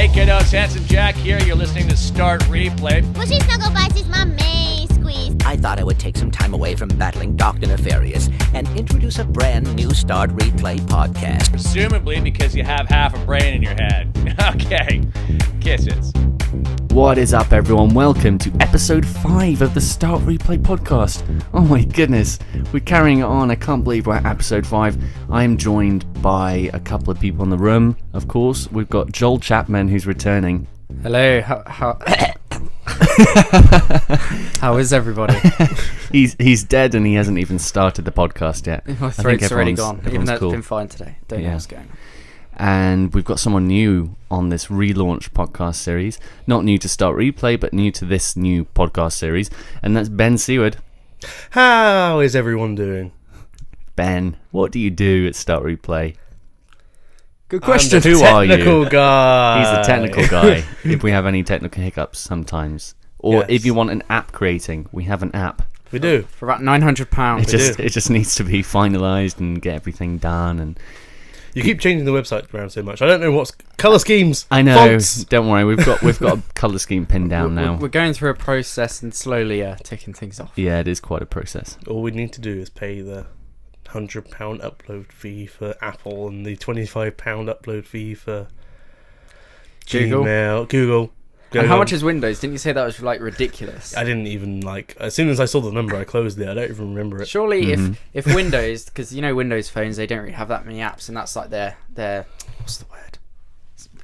Hey kiddos, Handsome Jack here. You're listening to Start Replay. Mushy Snuggle Bites is my main squeeze. I thought I would take some time away from battling Dr. Nefarious and introduce a brand new Start Replay podcast. Presumably because you have half a brain in your head. Okay, kisses. What is up, everyone? Welcome to episode 5 of the Start Replay podcast. Oh my goodness, we're carrying it on. I can't believe we're at episode 5. I am joined by a couple of people in the room. Of course, we've got Joel Chapman, who's returning. Hello, how how is everybody? He's dead and he hasn't even started the podcast yet. My throat's already gone, even though it's been fine today. Don't know what's going on. And we've got someone new on this relaunch podcast series. Not new to Start Replay, but new to this new podcast series. And that's Ben Seward. How is everyone doing? Ben, what do you do at Start Replay? Good question. Who are you? Technical guy. He's the technical guy. If we have any technical hiccups sometimes. Or Yes. if you want an app creating, we have an app. We do. For about £900. It just needs to be finalised and get everything done. And You keep changing the website around so much. I don't know what's colour schemes. I know. Fonts. Don't worry. We've got a colour scheme pinned down now. We're going through a process and slowly ticking things off. Yeah, it is quite a process. All we need to do is pay the £100 upload fee for Apple and the £25 upload fee for Google. Google. And how much is Windows? Didn't you say that was like ridiculous? I didn't even as soon as I saw the number, I closed it. I don't even remember it. Surely if Windows, because you know Windows phones, they don't really have that many apps, and that's like their what's the word?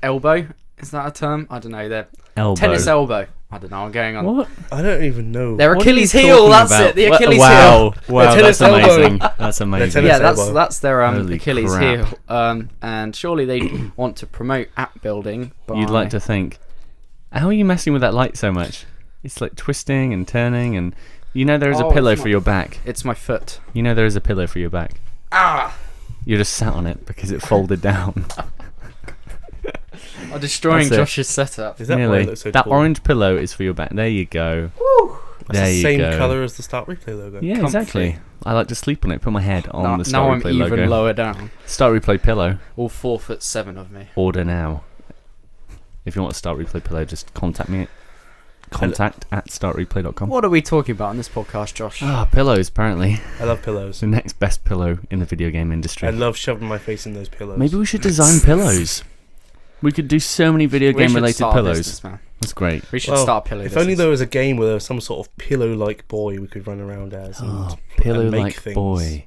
Elbow? Is that a term? I don't know. Their Elbow. tennis elbow. I don't know. I'm going on. What? I don't even know. Their What are you Achilles heel. talking That's about? it. The Achilles heel. Wow, that's tennis elbow. amazing. That's amazing. tennis Yeah, elbow. that's their Holy Achilles crap. heel. And surely they want to promote app building. You'd like to think. How are you messing with that light so much? It's like twisting and turning, and you know there is a pillow for your back. It's my foot. You know there is a pillow for your back. Ah! You're just sat on it because it folded down. I'm destroying That's it. Josh's setup. Is that why Nearly. it looks so That tall? orange pillow is for your back. There you go. That's there the you same go. colour as the Start Replay logo. Yeah, Comfy. exactly. I like to sleep on it. Put my head on Now, the Start I'm Replay even logo. lower down. Start Replay pillow. All 4'7" of me. Order now. If you want a Start Replay pillow, just contact me. Contact at startreplay.com. What are we talking about on this podcast, Josh? Pillows, apparently. I love pillows. The next best pillow in the video game industry. I love shoving my face in those pillows. Maybe we should design pillows. We could do so many video We game should related start a pillows. business, man. That's great. We should Well, start a pillow If only business. there was a game where there was some sort of pillow-like boy we could run around as. And Oh, make pillow like things. boy.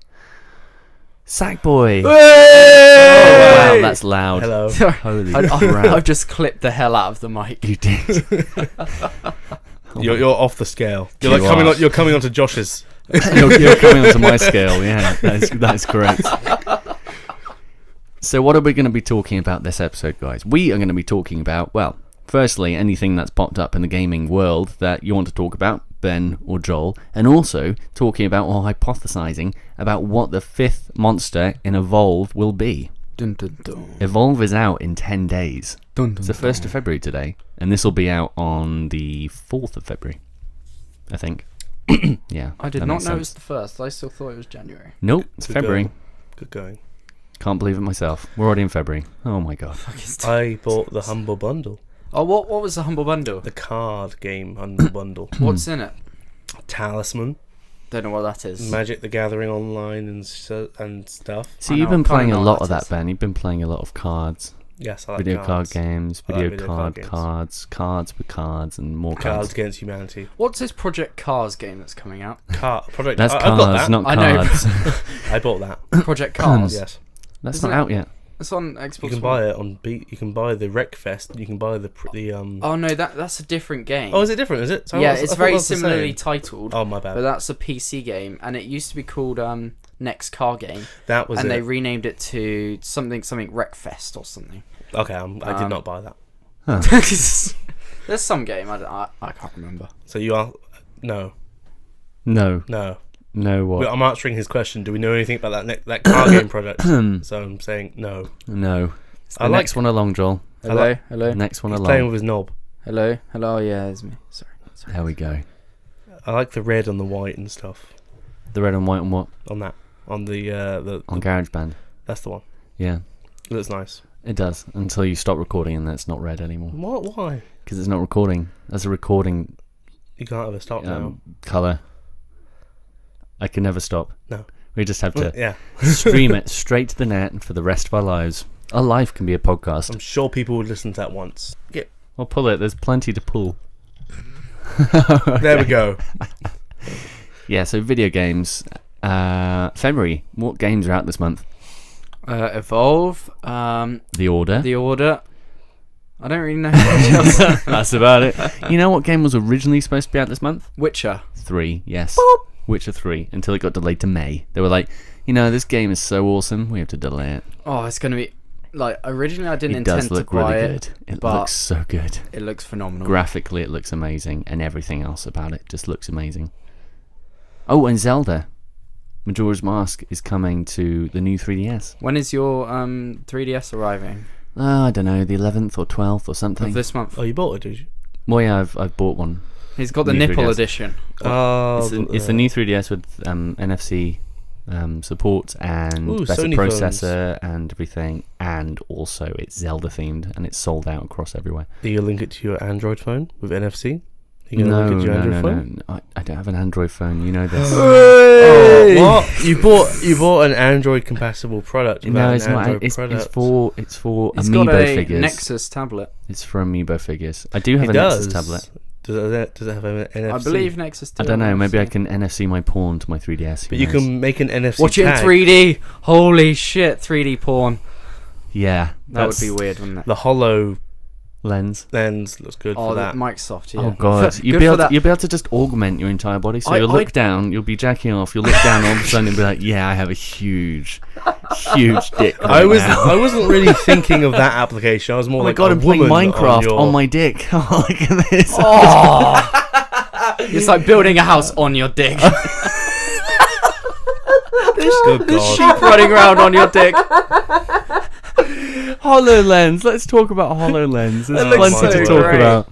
Sackboy. Hey! Wow, that's loud. Hello. Holy crap. I've just clipped the hell out of the mic. You did. You're off the scale. You're You are. You're coming onto Josh's. you're coming onto my scale, yeah. That's correct. So what are we going to be talking about this episode, guys? We are going to be talking about, well, firstly, anything that's popped up in the gaming world that you want to talk about, Ben or Joel, and also talking about or hypothesizing about what the 5th monster in Evolve will be. Dun, dun, dun. Evolve is out in 10 days. Dun, dun, It's the 1st of February today, and this will be out on the 4th of February, I think. Yeah. I did that not makes know it sense. was the first. I still thought it was January. Nope, it's Good February. going. Good going. Can't believe it myself. We're already in February. Oh my god. I bought the Humble Bundle. Oh, what was the Humble Bundle? The card game Humble Bundle. What's in it? Talisman, Don't know what that is. Magic the Gathering Online and stuff. So I you've know, been I playing kinda a know lot what of that that, is. Ben. You've been playing a lot of cards. Yes, I like Video cards. card games, I like video video card card games. cards with cards and more Cards cards. Against Humanity. What's this Project Cars game that's coming out? Project. That's I've got cards, that. not I know. cards. I bought that. Project Cars. Yes. That's Isn't not it- out yet. It's on Xbox You can One. buy it on Beat. You can buy the Wreckfest. You can buy the Oh no, that's a different game. Oh, is it different? Is it? So yeah, I it's thought very that was the similarly same. titled. Oh my bad. But that's a PC game, and it used to be called Next Car Game, That was and it. they renamed it to something Wreckfest or something. Okay, I did not buy that. There's some game I can't remember. So you are no. No what? I'm answering his question. Do we know anything about that car game project? So I'm saying no. No. I The like- next one along, Joel. Hello, hello, Next one He's playing along. with his knob. hello. Yeah, it's me. Sorry. There we go. I like the red and the white and stuff The red and white and what? on that. On the On GarageBand. that's the one. Yeah. It looks nice. It does, until you stop recording and that's not red anymore. What? Why? Because it's not recording. As a recording You can't have a stop now. colour, I can never stop. No. We just have to Yeah. stream it straight to the net for the rest of our lives. Our life can be a podcast. I'm sure people would listen to that once. Yeah. Well, pull it. There's plenty to pull. There we go. Yeah, so video games. February. What games are out this month? Evolve. The Order. The Order. I don't really know much else. That's about it. You know what game was originally supposed to be out this month? Witcher. 3, yes. Witcher 3, until it got delayed to May. They were like, this game is so awesome, we have to delay it. Oh, it's going to be... Like, originally I didn't It intend does to look buy really it. good. It but looks so good. It looks phenomenal. Graphically, it looks amazing, and everything else about it just looks amazing. Oh, and Zelda. Majora's Mask is coming to the new 3DS. When is your 3DS arriving? I don't know, the 11th or 12th or something. Of this month. Oh, you bought it, did you? Well, yeah, I've bought one. He's got the New nipple 3DS. edition. Oh, It's the new 3DS with NFC support and Ooh, better Sony processor and everything, and also it's Zelda themed and it's sold out across everywhere. Do you link it to your Android phone with NFC? You gonna link it to your Android phone? No. I don't have an Android phone. You know this. Oh, what? You bought an Android compatible product? No, without it's an not. Android It's product. for He's Amiibo got a figures. Nexus tablet. It's for Amiibo figures. I do have It a does. Nexus tablet. Does it have an NFC? I believe Nexus 2. I don't know. Maybe I can NFC my porn to my 3DS. But you can make an NFC Watch it in tag. 3D. Holy shit, 3D porn. Yeah, That would be weird, wouldn't it? The Holo-Lens lens. looks good Oh, for that that. Microsoft, yeah. Oh god, Good you'll for be able that. you'll be able to just augment your entire body. So I- you'll look I- down, you'll be jacking off. You'll look down, all of a sudden, and be like, "Yeah, I have a huge dick." I now. wasn't really thinking of that application. I was more Oh my like, god, a I'm playing woman Minecraft your... on my dick. Oh, look at this. It's like building a house on your dick. Good God. Sheep running around on your dick. HoloLens. Let's talk about HoloLens. There's It looks plenty to so talk great. about.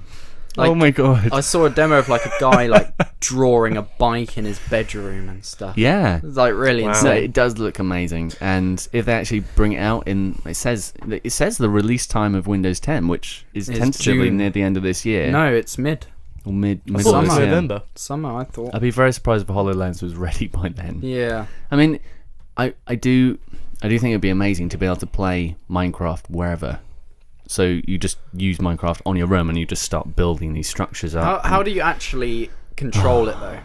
Like, oh my god. I saw a demo of like a guy like drawing a bike in his bedroom and stuff. Yeah. It's like really Wow. No, insane. it does look amazing, and if they actually bring it out it says the release time of Windows 10, which is It's tentatively June. near the end of this year. No, it's mid Or mid I thought it was Summer. November. summer. I thought. I'd be very surprised if HoloLens was ready by then. Yeah. I mean, I do think it'd be amazing to be able to play Minecraft wherever. So you just use Minecraft on your room and you just start building these structures up. How do you actually control it though?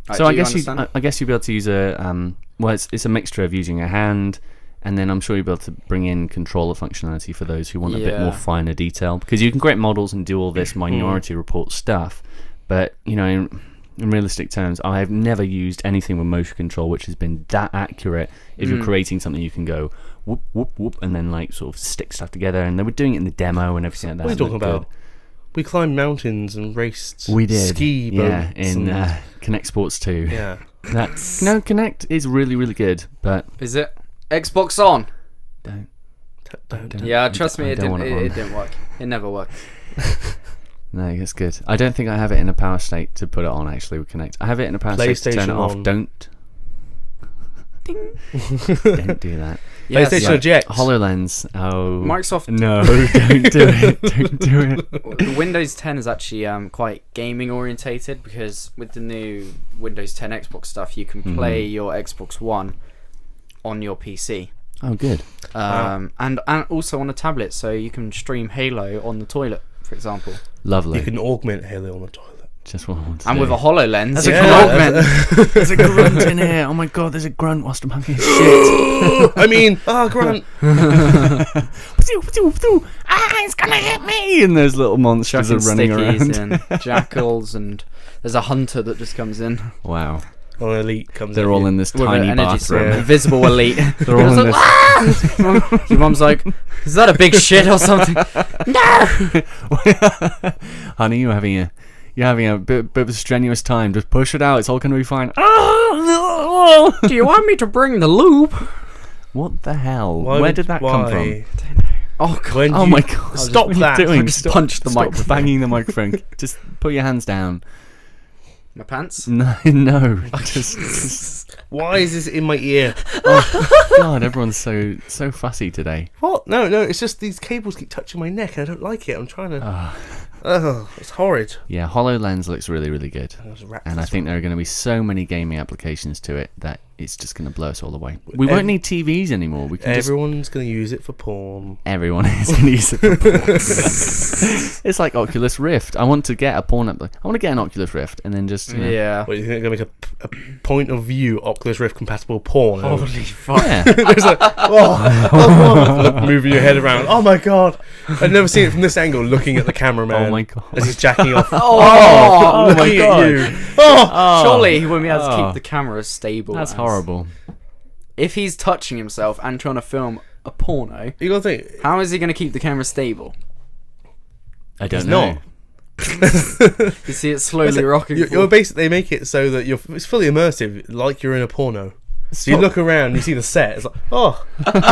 Like, So do I guess understand? I guess you'd be able to use a it's a mixture of using a hand, and then I'm sure you'll be able to bring in controller functionality for those who want a bit more Yeah. finer detail, because you can create models and do all this Minority Report stuff, but in realistic terms, I have never used anything with motion control which has been that accurate. If you're creating something, you can go whoop whoop whoop and then like sort of stick stuff together, and they were doing it in the demo and everything like that. What are you and talking it about? We climbed mountains and raced. We did, ski yeah, boats in and- Connect Sports 2. yeah. That's Connect is really really good, but Is it Xbox on? don't. Don't. Yeah, trust me, I it don't didn't. want it It on. didn't work. It never worked. No, it's good. I don't think I have it in a power state to put it on. Actually, with Connect, I have it in a power state to turn it PlayStation off. on. Don't do that. Yes, PlayStation like, Eject. HoloLens. Oh, Microsoft. No, don't do it. Don't do it. The Windows 10 is actually quite gaming orientated, because with the new Windows 10 Xbox stuff, you can play your Xbox One on your PC. Oh, good. And also on a tablet, so you can stream Halo on the toilet, for example. Lovely. You can augment Halo on the toilet. Just what I want to And do. with a HoloLens, There's you a can grunt. augment. There's a grunt in here. Oh my god, there's a grunt whilst I'm having a shit. I mean, Grant. It's gonna hit me! And those little monsters Chucking are running stickies around. and jackals, and there's a hunter that just comes in Wow. Oh, Elite comes They're all in this with tiny an energy sword. bathroom. Invisible elite. They're all in this. Your mum's like, is that a big shit or something? Honey, you're having a bit of a strenuous time. Just push it out. It's all going to be fine. Do you want me to bring the lube? What the hell? Why Where would- did that come from? why? Oh, God. When Oh you- my god! Stop What are that. you doing? Just punch the Stop microphone. banging the microphone. Just put your hands down. My pants? No, just Why is this in my ear? God, everyone's so fussy today. What? No, it's just these cables keep touching my neck. I don't like it. I'm trying to. Oh, it's horrid. Yeah, Holo-Lens looks really, really good. And And I think there are going to be so many gaming applications to it that it's just going to blow us all away. We won't need TVs anymore. We can everyone's going to use it for porn. Everyone is going to use it for porn. It's like Oculus Rift. I want to get a porn I want to get an Oculus Rift and then just Yeah. What, you think they're going to make a point of view Oculus Rift compatible porn? Holy fuck. Yeah. There's like, oh, moving your head around. Oh my god! I've never seen it from this angle. Looking at the cameraman. Oh my god. As he's jacking off. Oh my looking god. at you. Oh, Surely he won't be able to Oh. keep the camera stable. That's as- horrible. If he's touching himself and trying to film a porno, you gotta think. how is he going to keep the camera stable? I don't It's know. not. You see it slowly rocking. You're basically, they make it so that it's fully immersive, like you're in a porno. So you look around, you see the set. It's like, oh,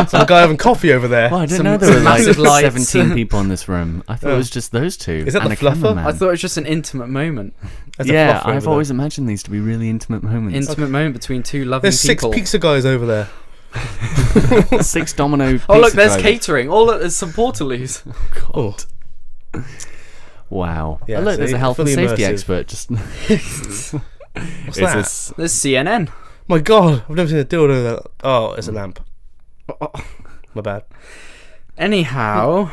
some guy having coffee over there. Well, I didn't Some- know there were some like massive lights. 17 people in this room. I thought it Oh. was just those two. Is that and the a fluffer? cameraman. I thought it was just an intimate moment. There's a Yeah, fluffer I've over there. always imagined these to be really intimate moments. Intimate moment between two loving There's six people. pizza guys over there. 6 domino pizza Oh look, there's drivers. catering. Oh look, there's some portaloos. Oh, Wow. Yeah, Oh, look, so there's a it's health and fully safety immersive. expert. Just what's Is that? this- There's CNN. My god, I've never seen a dildo that. Oh, it's a lamp. My bad. Anyhow,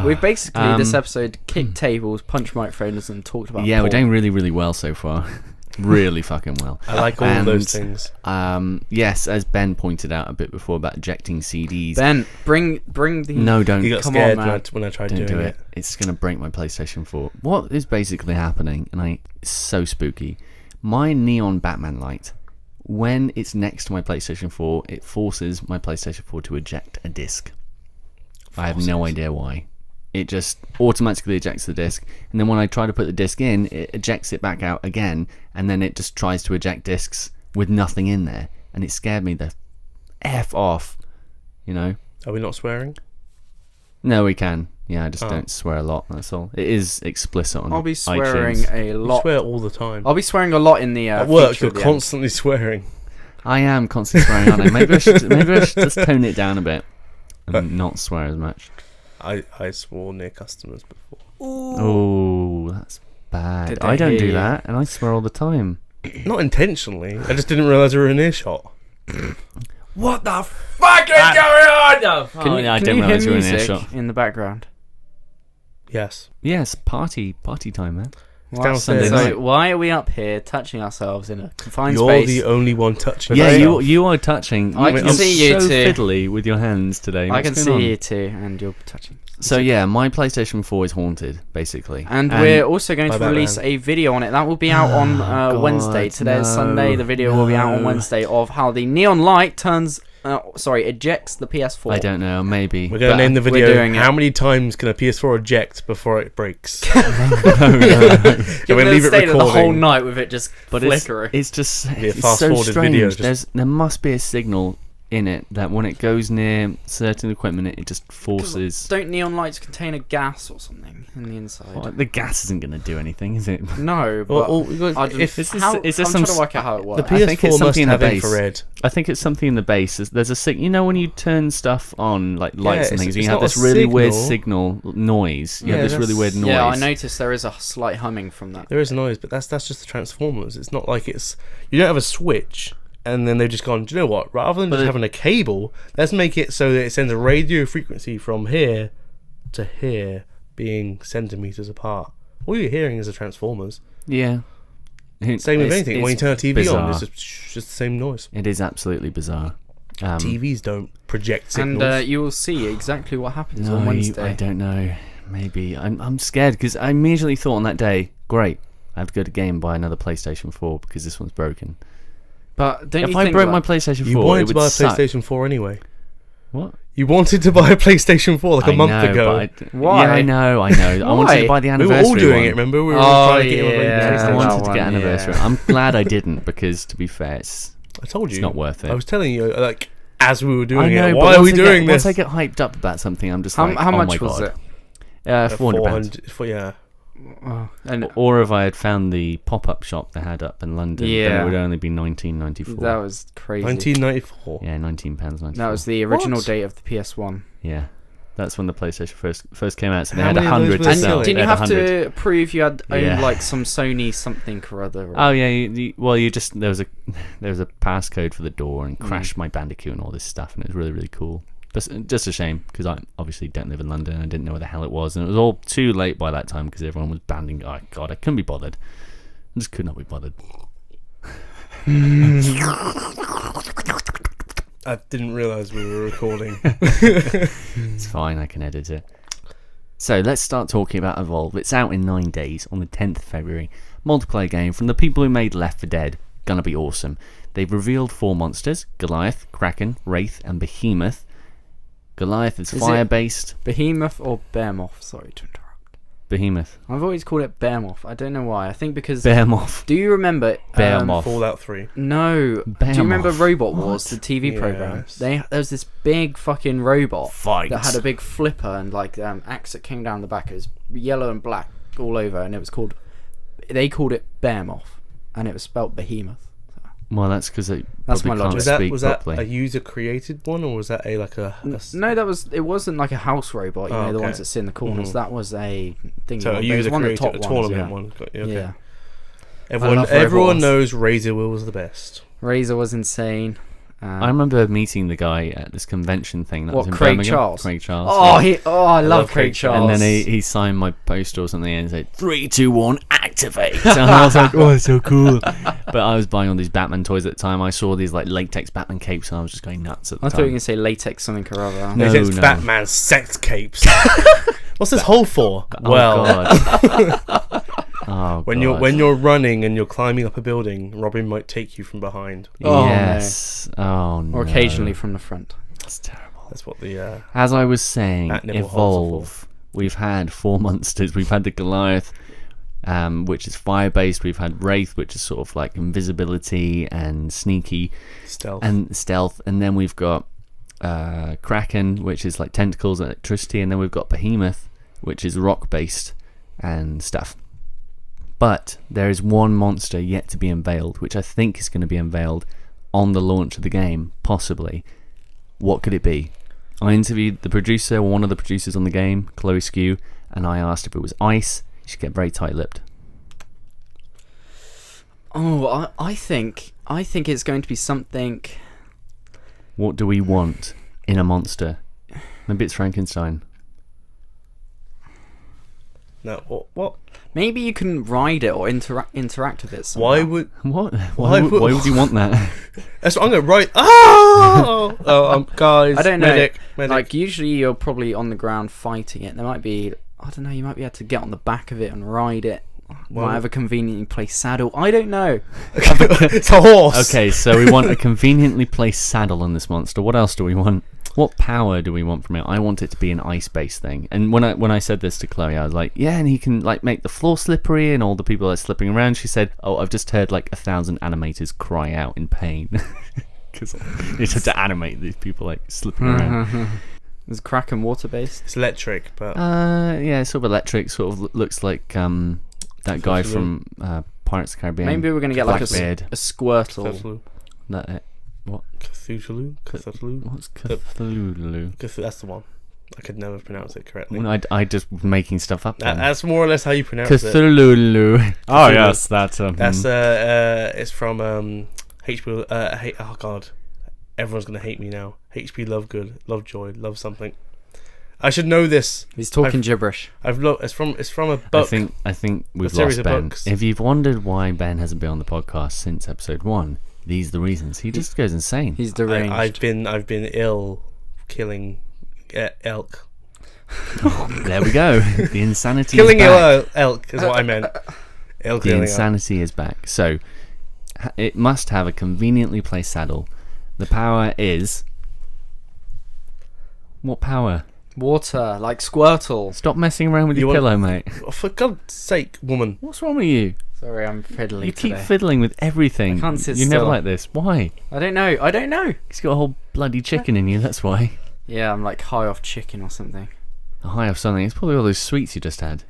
we've basically this um, episode kicked tables, punched microphones, and talked about. yeah, we're porn. doing really, really well so far. Really fucking well. I like all of those things. Yes, as Ben pointed out a bit before about ejecting CDs. Ben, bring the. No, don't. You got Come scared on, man. when I tried Don't doing do it. it. It's going to break my PlayStation 4. What is basically happening, and it's so spooky, my neon Batman light, when it's next to my PlayStation 4, it forces my PlayStation 4 to eject a disc. I have no idea why. It just automatically ejects the disc, and then when I try to put the disc in, it ejects it back out again, and then it just tries to eject discs with nothing in there, and it scared me the F off, you know? Are we not swearing? No, we can. Yeah, I just Oh. don't swear a lot, that's all. It is explicit on I'll be swearing iTunes. a You lot. swear all the time. I'll be swearing a lot in the. At work, feature you're at the end. constantly swearing. I am constantly swearing, aren't I? Maybe I should just tone it down a bit and not swear as much. I swore near customers before. Oh, that's bad. Did I they don't hear do you? that, and I swear all the time. Not intentionally. I just didn't realise we were in earshot. What the fuck is going on? No. Can you, I can didn't you realise hear you were in music earshot. in the background? Yes. Yes, party time, man. Downstairs. Sunday night. So why are we up here touching ourselves in a confined You're space? the only one touching. Yeah, yourself. you are touching. I you're can see you so too. fiddly with your hands today. I What's can going see on? you too, and you're touching. So yeah, my PlayStation 4 is haunted, basically. And we're also going By to release Batman. a video on it. That will be out on God, Wednesday. Today is Sunday. no, The video will be out on no. Wednesday of how the neon light ejects the PS4. I don't know, maybe. We're going to but- name the we're video doing it. How many times can a PS4 eject before it breaks? You're Can we gonna leave it stay there the whole recording? night with it just But flickering. it's just Be a it's so fast-forwarded strange. video, just- There must be a signal in it that when it goes near certain equipment, it just forces. Don't neon lights contain a gas or something in the inside? Well, the gas isn't going to do anything, is it? No, but I just, if Is this- how, is this I'm some trying to work out how it the works. I think it's PS4 must something in the have base. infrared. I think it's something in the base. There's a you know when you turn stuff on like lights and it's- things, it's you have not this a really weird signal. signal noise. You Yeah, have this really weird that's- noise. Yeah, I noticed there is a slight humming from that. There is noise, but that's just the transformers. It's not like it's. You don't have a switch, and then they've just gone. Do you know what? Rather than But just it- having a cable, let's make it so that it sends a radio frequency from here to here, being centimeters apart. All you're hearing is the transformers. Yeah. Same with anything. When you turn a TV on, bizarre. it's just the same noise. It is absolutely bizarre. TVs don't project And signals. you will see exactly what happens No, on Wednesday. I don't know. Maybe I'm scared because I immediately thought on that day, great, I have to go to game and buy another PlayStation 4 because this one's broken. But don't If you I think broke that- my PlayStation 4, you it wanted would to buy a suck. PlayStation 4 anyway. What? You wanted to buy a PlayStation 4 like a month know, ago. but Why? Yeah, I know. I wanted Why? to buy the We anniversary were all doing one. it, remember? We were Oh, trying to get him a yeah. PlayStation. I that wanted to one, get anniversary. yeah. I'm glad I didn't because, to be fair, it's I told you. not worth it. I was telling you, like, as we were I doing know, it, but why are we once I doing get, this? Once I get hyped up about something, I'm just How, like, how oh much my was God. it? £400. Yeah. And Or if I had found the pop-up shop they had up in London, then Yeah. it would only be 19.94. that was crazy. 1994. Yeah, £19.94. That was the original What? date of the PS1. Yeah, that's when the PlayStation first came out. So they How had many of those 100 were to And selling? sell. didn't They you had have 100. to prove you had owned Yeah. like some Sony something or other? Oh yeah, you just there was a passcode for the door and Crash My Bandicoot and all this stuff, and it was really really cool. Just a shame because I obviously don't live in London. I didn't know where the hell it was, and it was all too late by that time because everyone was banding. Oh god, I couldn't be bothered. I just could not be bothered. I didn't realise we were recording. It's fine, I can edit it. So let's start talking about Evolve. It's out in 9 days on the 10th of February. Multiplayer game from the people who made Left 4 Dead. Gonna be awesome. They've revealed 4 monsters: Goliath, Kraken, Wraith, and Behemoth. Goliath is Is it- fire-based. Behemoth or Behemoth? Sorry to interrupt. Behemoth. I've always called it Behemoth. I don't know why. I think because. Behemoth. Do you remember? Behemoth. Fallout 3. No. Do Behemoth. you remember Robot What? Wars, the TV program? Yes. There was this big fucking robot Fight. that had a big flipper and like axe that came down the back. It was yellow and black all over, and it was called. They called it Behemoth, and it was spelt Behemoth. Well, that's because they That's probably my can't logic. Was speak that properly. a user created one, or was that a No, it wasn't like a house robot. You Oh, know, the okay. ones that sit in the corners. Mhm. That was a thing. So a It was user one of the created top a ones, tournament yeah. one? Got you, okay. Yeah. Everyone, love everyone robots. knows Razor Will was the best. Razor was insane. I remember meeting the guy at this convention thing that What, was in Craig Birmingham. Charles? Craig Charles. Oh, yeah. I love love Craig Craig Charles. And then he signed my poster or something and said 3, 2, 1, activate. And I was like, oh, it's so cool. But I was buying all these Batman toys at the time. I saw these like latex Batman capes and I was just going nuts at the I thought you were time. going to say latex something or other. No, It's no. Batman sex capes. What's this hole for? Oh, Well, God. Oh, when you're running and you're climbing up a building, Robin might take you from behind. Oh, yes. Oh no. Or occasionally from the front. That's terrible. That's what the As I was saying, That nipple holes are Evolve. We've had 4 monsters. We've had the Goliath, which is fire-based. We've had Wraith, which is sort of like invisibility and sneaky stealth. and stealth. And then we've got Kraken, which is like tentacles and electricity. And then we've got Behemoth, which is rock-based and stuff. But there is one monster yet to be unveiled, which I think is going to be unveiled on the launch of the game, possibly. What could it be? I interviewed the producer, one of the producers on the game, Chloe Skew, and I asked if it was ice. She get very tight-lipped. Oh, I think it's going to be something. What do we want in a monster? Maybe it's Frankenstein. No, what? Maybe you can ride it or interact with it somehow. Why would? What? Why would- Why would you want that? That's what I'm gonna write. Oh, guys. I don't know. Medic. Like usually you're probably on the ground fighting it. There might be, I don't know, you might be able to get on the back of it and ride it. Well- Might have a conveniently placed saddle. I don't know. it's a horse. Okay, so we want a conveniently placed saddle on this monster. What else do we want? What power do we want from it? I want it to be an ice-based thing. And when I said this to Chloe, I was like, yeah, and he can like make the floor slippery and all the people that are slipping around. She said, oh, I've just heard like 1,000 animators cry out in pain. Because they had to animate these people like slipping around. Is Kraken water based? It's electric, but Yeah, sort of electric, sort of looks like that guy from Pirates of the Caribbean. Maybe we're gonna get like a Blackbeard. Squirtle. Cthulhu. That, what? Cthulhu. What's Cthulhu? That's the one. I could never pronounce it correctly. Well, I just making stuff up. That's more or less how you pronounce it. Cthulhu. Oh Cthulhu. yes, that's That's it's from HP. Oh god, everyone's gonna hate me now. HP Lovegood, Lovejoy, Love something. I should know this. He's talking gibberish. It's from a book. I think we've series lost of Ben. books. If you've wondered why Ben hasn't been on the podcast since episode 1, these are the reasons. He just goes insane. He's deranged. I've been ill, killing elk. There we go. The insanity Killing is back. ill elk is what I meant. Elk The killing elk. insanity is back. So it must have a conveniently placed saddle. The power is... What power? Water, like Squirtle. Stop messing around with You your want- pillow, mate. Oh, for God's sake, woman! What's wrong with you? Sorry, I'm fiddling You keep today. fiddling with everything. I can't sit You're never still. like this. Why? I don't know. He's got a whole bloody chicken in you, that's why. Yeah, I'm like high off chicken or something. A high off something. It's probably all those sweets you just had.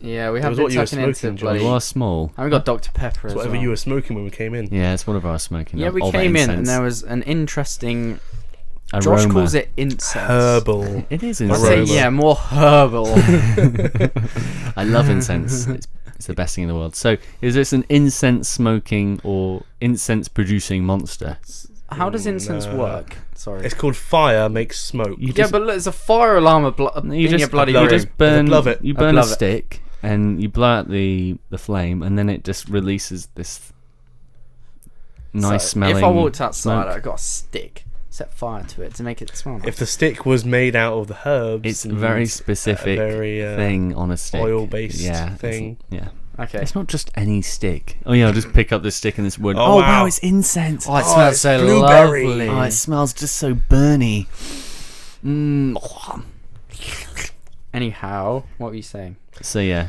Yeah, we It have was been what you were tucking into smoking, John. bloody. You are small. And we got Dr Pepper as Whatever well. you were smoking when we came in. Yeah, it's one of our smoking. Yeah, we all that came in and incense. there was an interesting. Aroma. Josh calls it incense. Herbal. It is I incense. say yeah, more herbal. I love incense. It's the best thing in the world. So, is this an incense smoking or incense producing monster? How does incense No. work? Sorry. It's called fire makes smoke. You Yeah, just, but look, there's a fire alarm in your bloody blow room. it. just burn. Love it. You I burn a love it. stick and you blow out the flame, and then it just releases this nice So, smelling. If I walked outside, smoke. I got a stick, set fire to it to make it smell nice. If the stick was made out of the herbs, It's a and very specific very, thing on a stick. oil-based yeah, thing. Yeah. Okay. It's not just any stick. Oh yeah, I'll just pick up this stick and this wood. Oh, Oh, wow. wow, it's incense. Oh, it Oh, smells it's so blueberry. lovely. Oh, it smells just so burny. Anyhow, what were you saying? So yeah,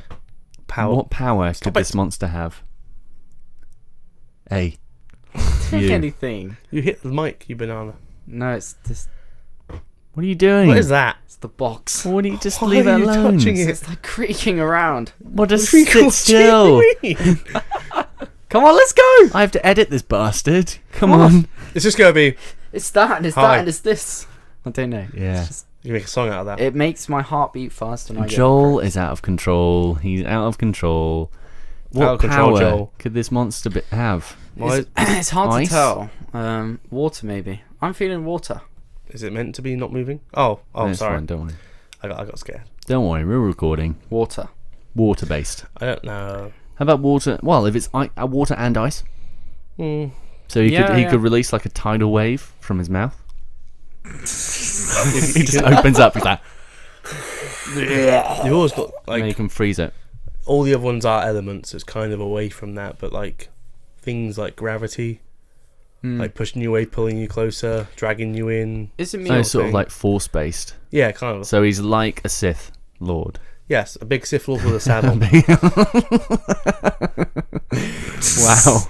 Power. what power Stop could this it. monster have? A. Take You. anything. You hit the mic, you banana. No, it's just What are you doing? What is that? it's the box. Why don't you just Why leave are it you alone? touching it? It's like creaking around. Well, just Treacle sit still. cheese. Come on, let's go. I have to edit this bastard. Come on. It's just gonna be. It's that and it's Hi. that and it's this. I don't know. Yeah. You make a song out of that. It makes my heart beat fast and I get Joel is out of control. He's out of control. What Out of control, power Joel. could this monster have? Why It's hard Ice? to tell. Water maybe. I'm feeling water. is it meant to be not moving? Oh, No, it's sorry. fine, don't worry. I got scared. Don't worry, we're recording. Water. Water based. I don't know. How about water? Well, if it's water and ice, Hmm. so he Yeah. could release like a tidal wave from his mouth. He just opens up. He's like, You've always got and then you like can freeze it. all the other ones are elements. It's kind of away from that, but like things like gravity, like pushing you away, pulling you closer, dragging you in. Is it me? So or it's sort of thing. like force based. Yeah, kind of. So he's like a Sith Lord. Yes, a big Sith Lord with a saddle. Wow.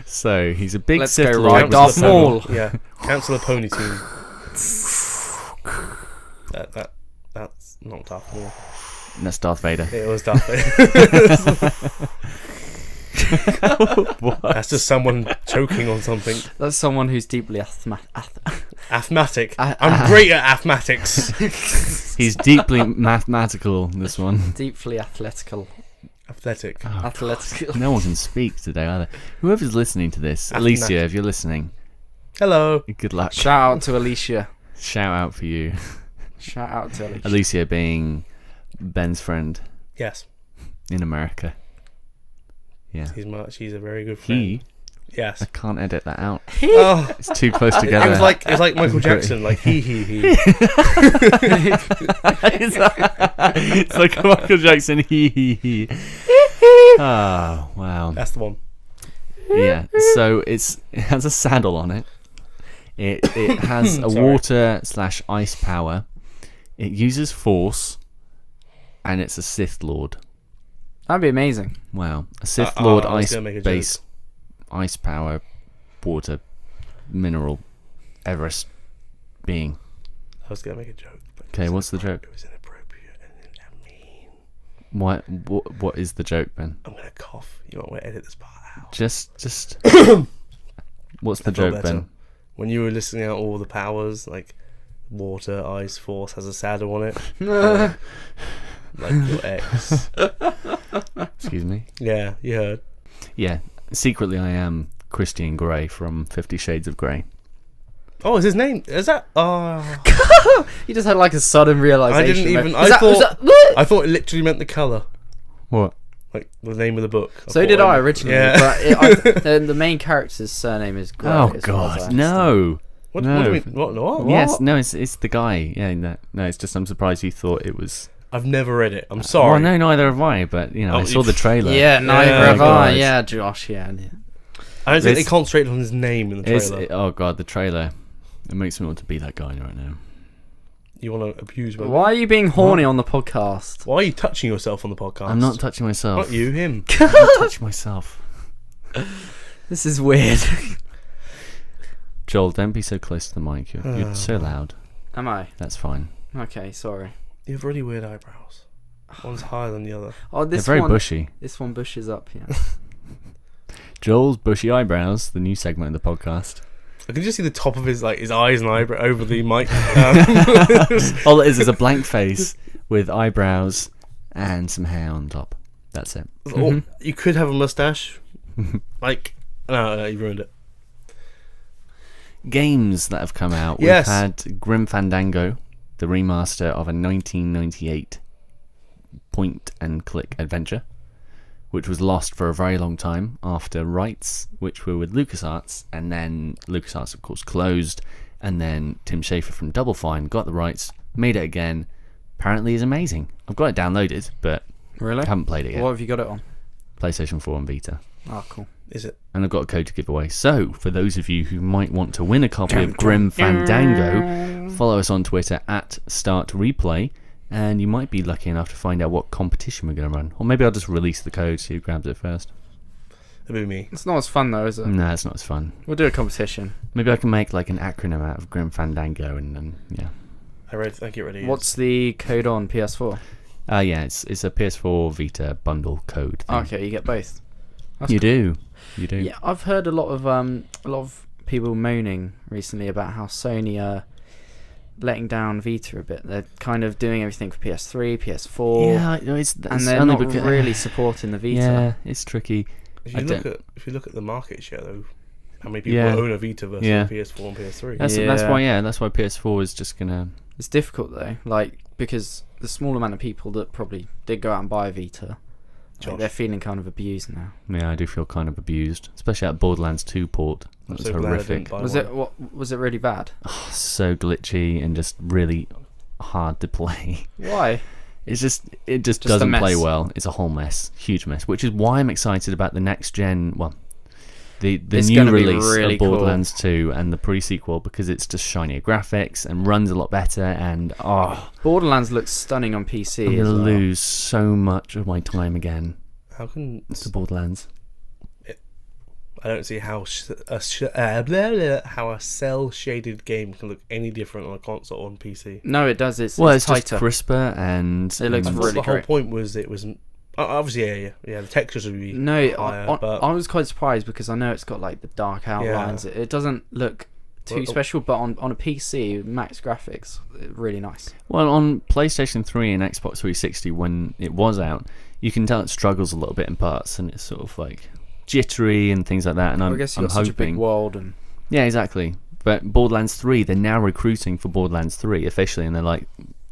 So he's a big Let's Sith go Lord. ride with Darth a saddle. Maul. Yeah, Councillor Pony Team. That's not Darth Maul. That's Darth Vader. It was Darth Vader. That's just someone choking on something. That's someone who's deeply asthmatic. Asthmatic. I'm great at mathematics. He's deeply mathematical. This one. Deeply athletical. Athletic. Athletical. No one can speak today either. Whoever's listening to this, Athletic. Alicia, if you're listening, Hello. good luck. Shout out to Alicia. Shout out for you. Shout out to Alicia. Alicia being Ben's friend Yes, in America. Yeah. she's a very good friend. He. Yes. I can't edit that out. Oh, It's too close it together. was like Michael Jackson. Like he. It's like Michael Jackson. He. Oh wow. That's the one. Yeah. So it has a saddle on it. It has a Sorry. water / ice power. It uses force, and it's a Sith Lord. That'd be amazing. Wow, a Sith Lord I was ice gonna make a base, ice power, water, mineral, Everest being. I was gonna make a joke. But Okay, what's the joke? It was inappropriate and mean. What is the joke, Ben? I'm gonna cough. You might want to edit this part out. Just. What's the I feel joke, better. Ben? When you were listing out all the powers, like water, ice, force has a saddle on it. Like your ex. Excuse me. Yeah, you heard. Yeah, secretly I am Christian Grey from 50 Shades of Grey. Oh, is his name? Is that? Oh, You just had like a sudden realization. I didn't even. Is that- I thought it literally meant the color, What? like the name of the book. So thought did I it- originally, Yeah. but the main character's surname is Grey. Oh as far as I God, understand. no. What No. do you mean? What? What? Yes, no, it's the guy. Yeah, no, it's just I'm surprised you thought it was. I've never read it. I'm sorry. Well, no, neither have I. But I Oh, saw the trailer. Yeah, neither Yeah, have I. God. Yeah, Josh. Yeah. I don't think they This- concentrated on his name in the It's, trailer. oh God, the trailer. It makes me want to be that guy right now. You want to abuse me? Why are you being horny on the podcast? Why are you touching yourself on the podcast? I'm not touching myself. Not you, him. I'm not touching myself. This is weird. Joel, don't be so close to the mic. You're so loud. Am I? That's fine. Okay, sorry. You have really weird eyebrows. One's higher than the other. Oh, They're this very one. bushy. This one bushes up. Yeah. Joel's bushy eyebrows, the new segment of the podcast. I can just see the top of his eyes and eyebrow over the mic. All it is a blank face with eyebrows and some hair on top. That's it. Or you could have a mustache. No, you ruined it. Games that have come out. Yes. We've had Grim Fandango, the remaster of a 1998 point-and-click adventure, which was lost for a very long time after rights, which were with LucasArts, and then LucasArts, of course, closed, and then Tim Schafer from Double Fine got the rights, made it again. Apparently is amazing. I've got it downloaded, but Really? I haven't played it yet. What have you got it on? PlayStation 4 and Vita. Oh, cool. Is it? And I've got a code to give away. So, for those of you who might want to win a copy of Grim Fandango, follow us on Twitter at StartReplay, and you might be lucky enough to find out what competition we're going to run. Or maybe I'll just release the code so who grabs it first. It'll be me. It's not as fun though, is it? Nah, it's not as fun. We'll do a competition. Maybe I can make like an acronym out of Grim Fandango and then, yeah. I think it already What's the code on PS4? Yeah, it's a PS4 Vita bundle code thing. Okay, you get both. That's You cool. do. Yeah, I've heard a lot of people moaning recently about how Sony are letting down Vita a bit. They're kind of doing everything for PS3, PS4, Yeah, and they're not really supporting the Vita. Yeah, it's tricky. If you look at the market share though, how many people Yeah. own a Vita versus Yeah. a PS4 and PS3? That's why PS4 is just gonna. It's difficult though, because the small amount of people that probably did go out and buy a Vita, they're feeling kind of abused now. Yeah, I do feel kind of abused, especially at Borderlands 2 port. I'm That was so glad I didn't horrific. buy one. Was it really bad? So glitchy and just really hard to play. Why? It just a doesn't play mess. well. It's a whole mess, huge mess. Which is why I'm excited about the next gen. Well, the It's new gonna be release really of cool. Borderlands 2 and the pre-sequel, because it's just shinier graphics and runs a lot better. And Borderlands looks stunning on PC. I'm as gonna well. lose so much of my time again How can to Borderlands. I don't see how how a cell shaded game can look any different on a console or on PC. No, it does. It's It's tighter. just crisper and It looks I thought really the whole great. point was it was obviously yeah. The textures would be No, higher, but I was quite surprised because I know it's got like the dark outlines. It doesn't look too Well, special, but on a PC, max graphics, really nice. Well, on PlayStation 3 and Xbox 360, when it was out, you can tell it struggles a little bit in parts, and it's sort of like jittery and things like that. And I guess I'm you've got such a big hoping, world, and yeah, exactly. But Borderlands 3, they're now recruiting for Borderlands 3 officially, and they're like,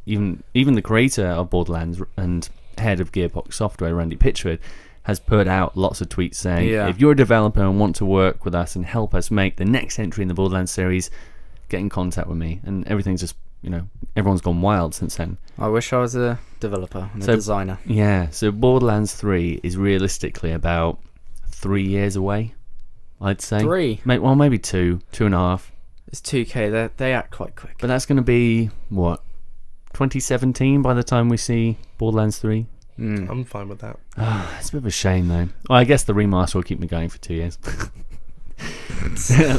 even the creator of Borderlands and head of Gearbox Software, Randy Pitchford, has put out lots of tweets saying, if you're a developer and want to work with us and help us make the next entry in the Borderlands series, get in contact with me. And everything's just, everyone's gone wild since then. I wish I was a developer and a designer. Yeah, so Borderlands 3 is realistically about 3 years away, I'd say. 3? Maybe 2.5. It's 2K. They act quite quick. But that's going to be, 2017 by the time we see Borderlands 3? I'm fine with that. It's a bit of a shame, though. Well, I guess the remaster will keep me going for 2 years.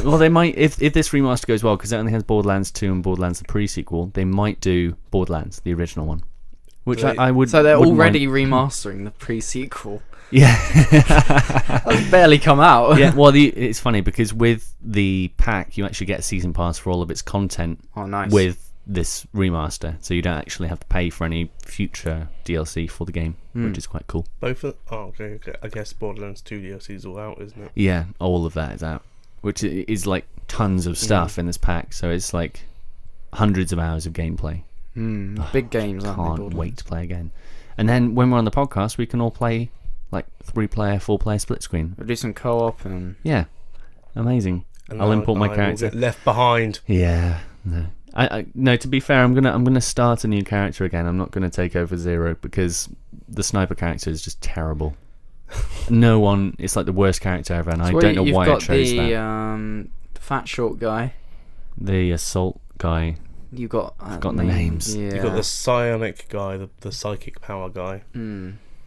Well, they might, if this remaster goes well, because it only has Borderlands 2 and Borderlands the pre-sequel, they might do Borderlands, the original one. Which I would. So they're wouldn't already mind. remastering the pre-sequel. Yeah. That's barely come out. Yeah, well, it's funny because with the pack, you actually get a season pass for all of its content Oh, nice. with this remaster, so you don't actually have to pay for any future DLC for the game, which is quite cool. Both of okay. I guess Borderlands 2 DLC is all out, isn't it? Yeah, all of that is out, which is like tons of stuff in this pack, so it's like hundreds of hours of gameplay. Big games, aren't they? Can't Borderlands? wait to play again. And then when we're on the podcast, we can all play like 3-player, 4-player split screen. We'll do some co-op and Yeah, amazing. And I'll I- import my I will character. get left behind. Yeah, no. No, to be fair, I'm gonna start a new character again. I'm not gonna take over Zero because the sniper character is just terrible. No one, it's like the worst character ever, and I don't know why I chose You've got that. the fat short guy. The assault guy. You got Forgotten the names. Yeah. You've got the psionic guy, the psychic power guy.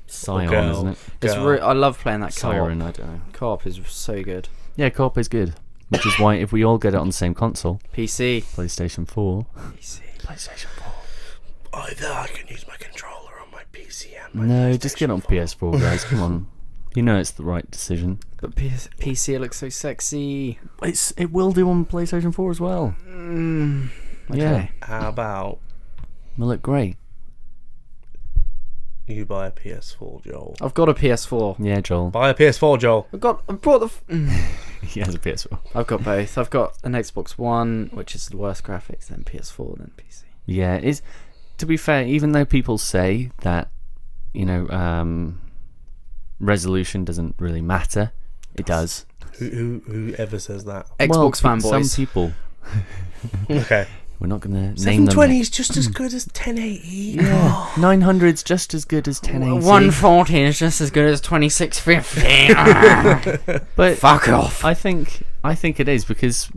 Scion, girl. isn't it? It's Girl. I love playing that co-op. Siren, I don't know. Co-op is so good. Yeah, co-op is good, which is why if we all get it on the same console, PC. PlayStation 4. PC. PlayStation 4. Either I can use my controller on my PC and my No, just PlayStation get on 4. PS4, guys. Come on. You know it's the right decision. But PC it looks so sexy. It will do on PlayStation 4 as well. Okay. Yeah, How about will look great. you buy a PS4, Joel? I've got a PS4. Yeah, Joel. Buy a PS4, Joel. I brought the. He has a PS4. I've got both. I've got an Xbox One, which is the worst graphics, then PS4, then PC. Yeah, it's, to be fair, even though people say that, resolution doesn't really matter, it does. Whoever says that? Xbox fanboys. Some people. Okay. We're not going to name them. 720 is just as good as 1080. Yeah, 900's just as good as 1080. 140 is just as good as 2650. But Fuck off. I think it is, because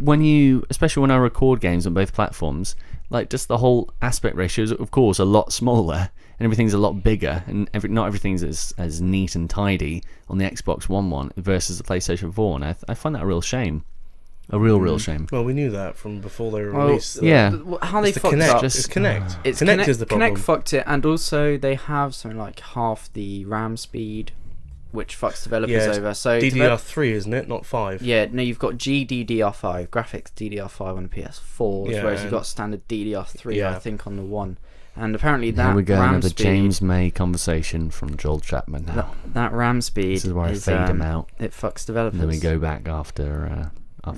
especially when I record games on both platforms, like just the whole aspect ratio is of course a lot smaller and everything's a lot bigger, and not everything's as neat and tidy on the Xbox One versus the PlayStation 4, and I find that a real shame. A real shame. Well, we knew that from before they were released. Yeah. How they It's the fucked Kinect. up. It's Kinect. It's Kinect is the problem. Kinect fucked it, and also they have something like half the RAM speed, which fucks developers over. So DDR3, isn't it? Not 5. Yeah, no, you've got GDDR5, graphics DDR5 on the PS4, Yeah, whereas you've and- got standard DDR3, Yeah. I think, on the One. And apparently that Here we go, RAM another speed, James May conversation from Joel Chapman now. that RAM speed This is where I fade him out. It fucks developers. And then we go back after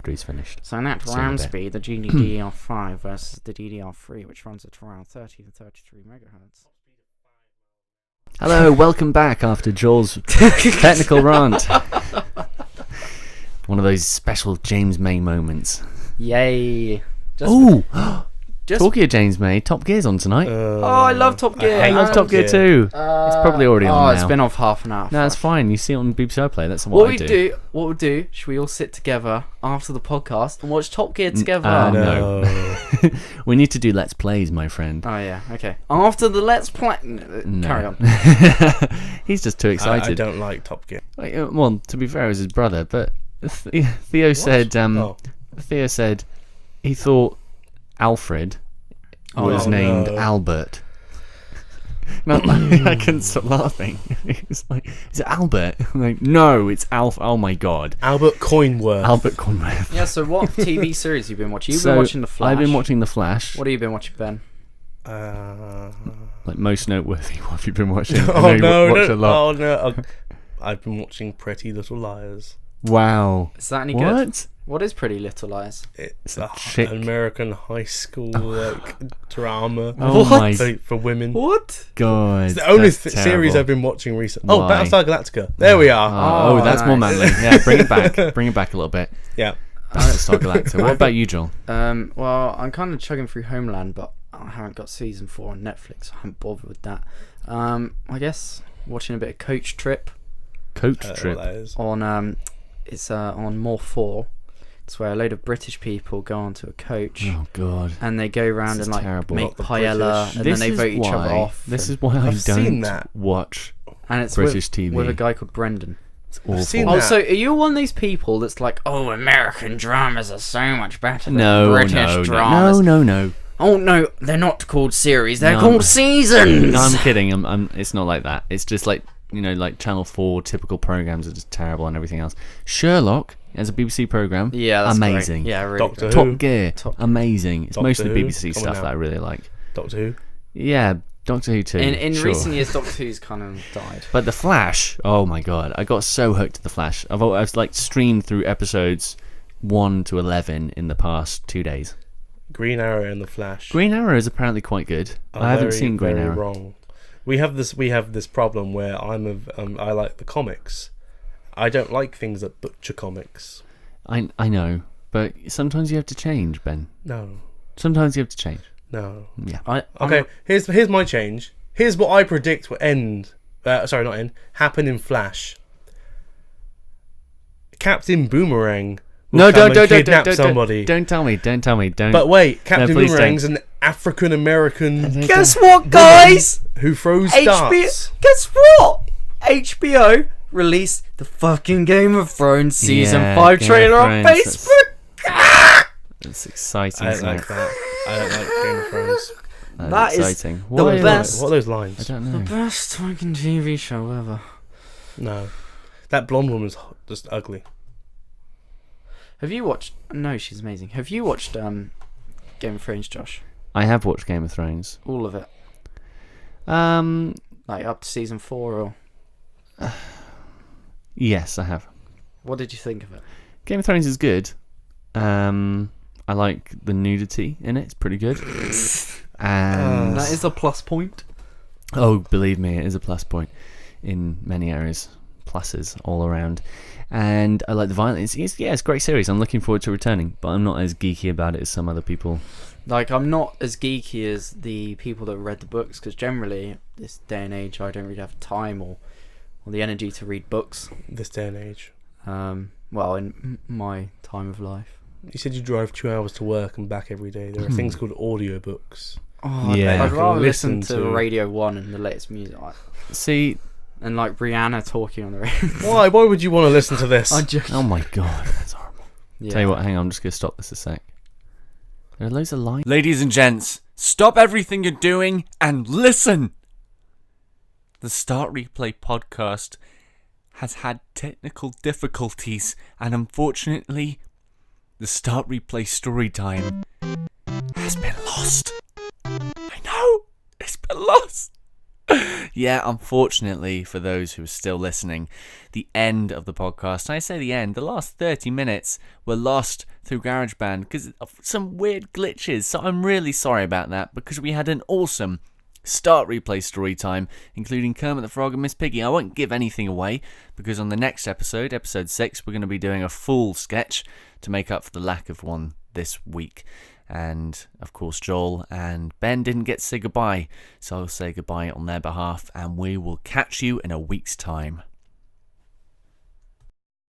he's finished. So that See you in a RAM bit. speed, the GDDR5 versus the DDR3, which runs at around 30 to 33 megahertz. Hello, welcome back after Joel's technical rant. One of those special James May moments. Yay! Ooh! Just Talking of James May, Top Gear's on tonight. I love Top Gear. I love Top Gear too. It's probably already on now. It's been off half an hour. No, it's fine. You see it on BBC iPlayer. That's What I we do? What we'll do? Should we all sit together after the podcast and watch Top Gear together? No. We need to do Let's Plays, my friend. Oh yeah. Okay. After the Let's Play. No. Carry on. He's just too I excited. don't like Top Gear. Well, to be fair, it was his brother, but Theo said. Theo said he thought Alfred was named Albert. No, I couldn't stop laughing. He's like, "Is it Albert?" I'm like, "No, it's Alf." Oh my god, Albert Coinworth. Albert Conrad. Yeah. So what TV series have you been watching? You've been watching The Flash. I've been watching The Flash. What have you been watching, Ben? Like most noteworthy, what have you been watching? I know Oh you no! watch a lot. Oh no! I've been watching Pretty Little Liars. Wow. Is that any What? good? What is Pretty Little Lies? It's a a chick. American high school drama Oh my for women. What? god. It's the only that's series terrible. I've been watching recently. Oh, Why? Battlestar Galactica. There we are. Oh, that's more nice. manly. Yeah, bring it back. Bring it back a little bit. Yeah. Battlestar Galactica. What about you, Joel? Well, I'm kind of chugging through Homeland, but I haven't got season 4 on Netflix. So I haven't bothered with that. I guess watching a bit of Coach Trip Coach What Trip. that is. on it's on More 4. It's where a load of British people go onto a coach Oh god. and they go around This and is like terrible. make Not the paella, British. and This then they is vote each other why- off. This and, is why I I've seen don't that. watch and it's British with, TV. with a guy called Brendan. It's awful. seen Oh, that. so are you one of these people that's like, oh, American dramas are so much better than No, British no, dramas? no. Oh no, they're not called series. They're No, called seasons. No, I'm kidding. It's not like that. It's just like, like Channel 4 typical programs are just terrible and everything else. Sherlock as a BBC program, Yeah, that's amazing. Great. Yeah, really. Doctor Good. Who. Top Gear, amazing. It's Doctor mostly Who, BBC come on stuff now. that I really like. Doctor Who. Yeah, Doctor Who too. In sure. recent years, Doctor Who's kind of died. But The Flash, oh my god, I got so hooked to The Flash. I've like streamed through episodes 1 to 11 in the past 2 days. Green Arrow and the Flash. Green Arrow is apparently quite good. are I haven't very, seen Green very Arrow. Wrong. We have this problem where I like the comics. I don't like things that butcher comics. I know, but sometimes you have to change, Ben. No. Sometimes you have to change. No. Yeah. Okay, here's my change. Here's what I predict will happen in Flash. Captain Boomerang will No, come and don't kidnap somebody. Don't tell me. But wait, Captain please Boomerang's don't. an African American Guess what, guys? who throws HBO. darts. Guess what? HBO released the fucking Game of Thrones season Yeah, 5 Game trailer of on Thrones, Facebook. It's exciting. I don't isn't like it? that. I don't like Game of Thrones. That is exciting. the What are best. What are those I lines? don't The know. best fucking TV show ever. No. That blonde woman's just ugly. Have you watched? No, she's amazing. Have you watched Game of Thrones, Josh? I have watched Game of Thrones. All of it, Um, like up to season 4, or yes, I have. what did you think of it? Game of Thrones is good. I like the nudity in it. It's pretty good. And That is a plus point. oh, believe me, it is a plus point in many areas. Pluses all around. And I like the violence. It's a great series. I'm looking forward to returning, but I'm not as geeky about it as some other people. Like, I'm not as geeky as the people that read the books, because generally, this day and age, I don't really have time or the energy to read books. This day and age. Well, in my time of life. You said you drive 2 hours to work and back every day. There are things called audiobooks. Oh, Yeah. I'd rather listen Listen to to- Radio 1 and the latest music. See, And like Rihanna talking on the radio. Why would you want to listen to this? oh my god, that's horrible. Yeah. Tell you what, hang on, I'm just going to stop this a sec. There are loads of lines. Ladies and gents, stop everything you're doing and listen! The Start Replay podcast has had technical difficulties, and unfortunately, the Start Replay story time has been lost. I know, it's been lost. Yeah, unfortunately, for those who are still listening, the end of the podcast, and I say the end, the last 30 minutes were lost through GarageBand because of some weird glitches. So I'm really sorry about that, because we had an awesome Start Replay story time, including Kermit the Frog and Miss Piggy. I won't give anything away, because on the next episode, episode 6, we're going to be doing a full sketch to make up for the lack of one this week. And of course, Joel and Ben didn't get to say goodbye, so I'll say goodbye on their behalf, and we will catch you in a week's time.